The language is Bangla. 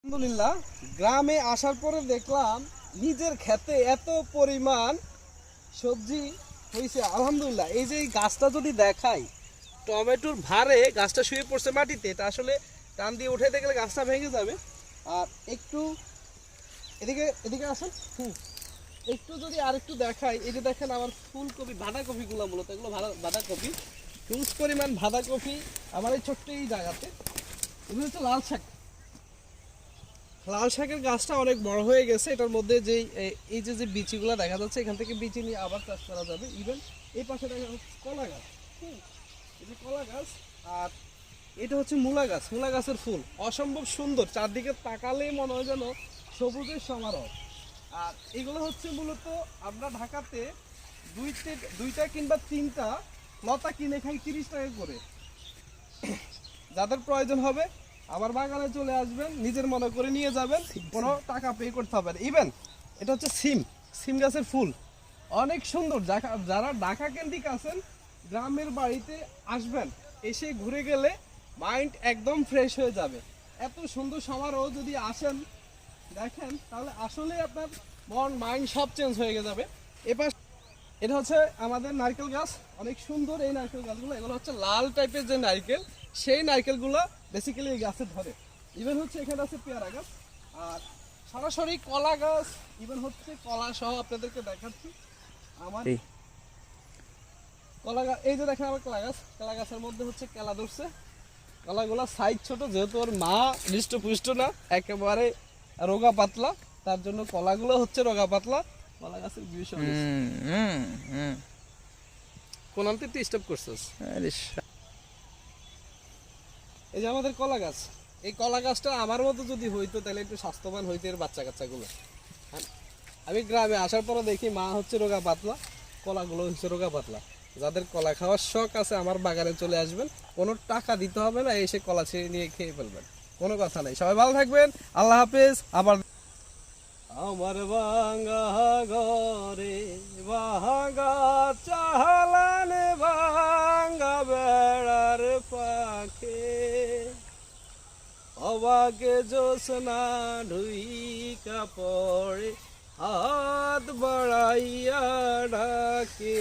আলহামদুলিল্লাহ, গ্রামে আসার পরে দেখলাম নিজের ক্ষেতে এত পরিমাণ সবজি হয়েছে। আলহামদুলিল্লাহ, এই যে এই গাছটা যদি দেখাই, টমেটোর ভারে গাছটা শুয়ে পড়ছে মাটিতে, এটা আসলে টান দিয়ে উঠাইতে গেলে গাছটা ভেঙে যাবে। আর একটু এদিকে এদিকে আসেন, একটু যদি আর একটু দেখাই, এই যে দেখেন আমার ফুলকপি বাঁধাকপিগুলো, মূলত এগুলো বাঁধাকপি, হিউজ পরিমাণ বাঁধাকপি আমার এই ছোট্ট এই জায়গাতে। এগুলো হচ্ছে লাল শাক। লাল শাকের গাছটা অনেক বড় হয়ে গেছে। এটার মধ্যে যে এই যে যে বিচিগুলো দেখা যাচ্ছে, এখান থেকে বিচি নিয়ে আবার চাষ করা যাবে। ইভেন এই পাশে দেখা যাচ্ছে কলা গাছ, এই যে কলা গাছ। আর এটা হচ্ছে মূলা গাছ। মূলা গাছের ফুল অসম্ভব সুন্দর, চারদিকে তাকালেই মনে হয় যেন সবুজের সমারোহ। আর এগুলো হচ্ছে মূলত আমরা ঢাকাতে দুইটা কিংবা তিনটা লতা কিনে খাই 30 টাকা করে। যাদের প্রয়োজন হবে আমার বাগানে চলে আসবেন, নিজের মনে করে নিয়ে যাবেন, কোনো টাকা পে করতে হবে না। ইভেন এটা হচ্ছে সিম গাছের ফুল, অনেক সুন্দর। যারা ঢাকা কেন্দ্রিক আছেন, গ্রামের বাড়িতে আসবেন, এসে ঘুরে গেলে মাইন্ড একদম ফ্রেশ হয়ে যাবে। এত সুন্দর সমারোহ যদি আসেন দেখেন, তাহলে আসলে আপনার মন মাইন্ড সব চেঞ্জ হয়ে যাবে। এবার এটা হচ্ছে আমাদের নারকেল গাছ, অনেক সুন্দর এই নারকেল গাছগুলো। এগুলো হচ্ছে লাল টাইপের যে নারকেল, সেই নারকেলগুলো বেসিক্যালি এই গাছে ধরে। ইভেন হচ্ছে এখানে আছে পেয়ারা গাছ, আর সরাসরি কলা গাছ। ইভেন হচ্ছে কলা সহ আপনাদেরকে দেখাচ্ছি আমার কলা গাছ। এই যে দেখেন আমার কলা গাছের মধ্যে হচ্ছে কেলা ধরছে। কলাগুলা সাইজ ছোট, যেহেতু ওর মা হৃষ্টপুষ্ট না, একেবারে রোগা পাতলা, তার জন্য কলাগুলো হচ্ছে রোগা পাতলা। কলা গাছের বিষয় কোন আনতে স্টপ করছিস? এই যে আমাদের কলা গাছ, এই কলা গাছটা আমার মতো যদি হইতো তাহলে একটু স্বাস্থ্যবান হইতো এর বাচ্চা কাচ্চাগুলো। আমি গ্রামে আসার পরে দেখি মা হচ্ছে রোগা পাতলা, কলাগুলো হচ্ছে রোগা পাতলা। যাদের কলা খাওয়ার শখ আছে আমার বাগানে চলে আসবেন, কোনো টাকা দিতে হবে না, এসে কলা ছিঁড়ে নিয়ে খেয়ে ফেলবেন, কোনো কথা নাই। সবাই ভালো থাকবেন, আল্লাহ হাফেজ। আবার আমার ভাঙা ঘরে ভাঙা চালানে ভাঙা বেড়ার পাখে, অবাকে জোসনা ঢুইকা পড়ে, হাত বাড়াইয়া ডাকে।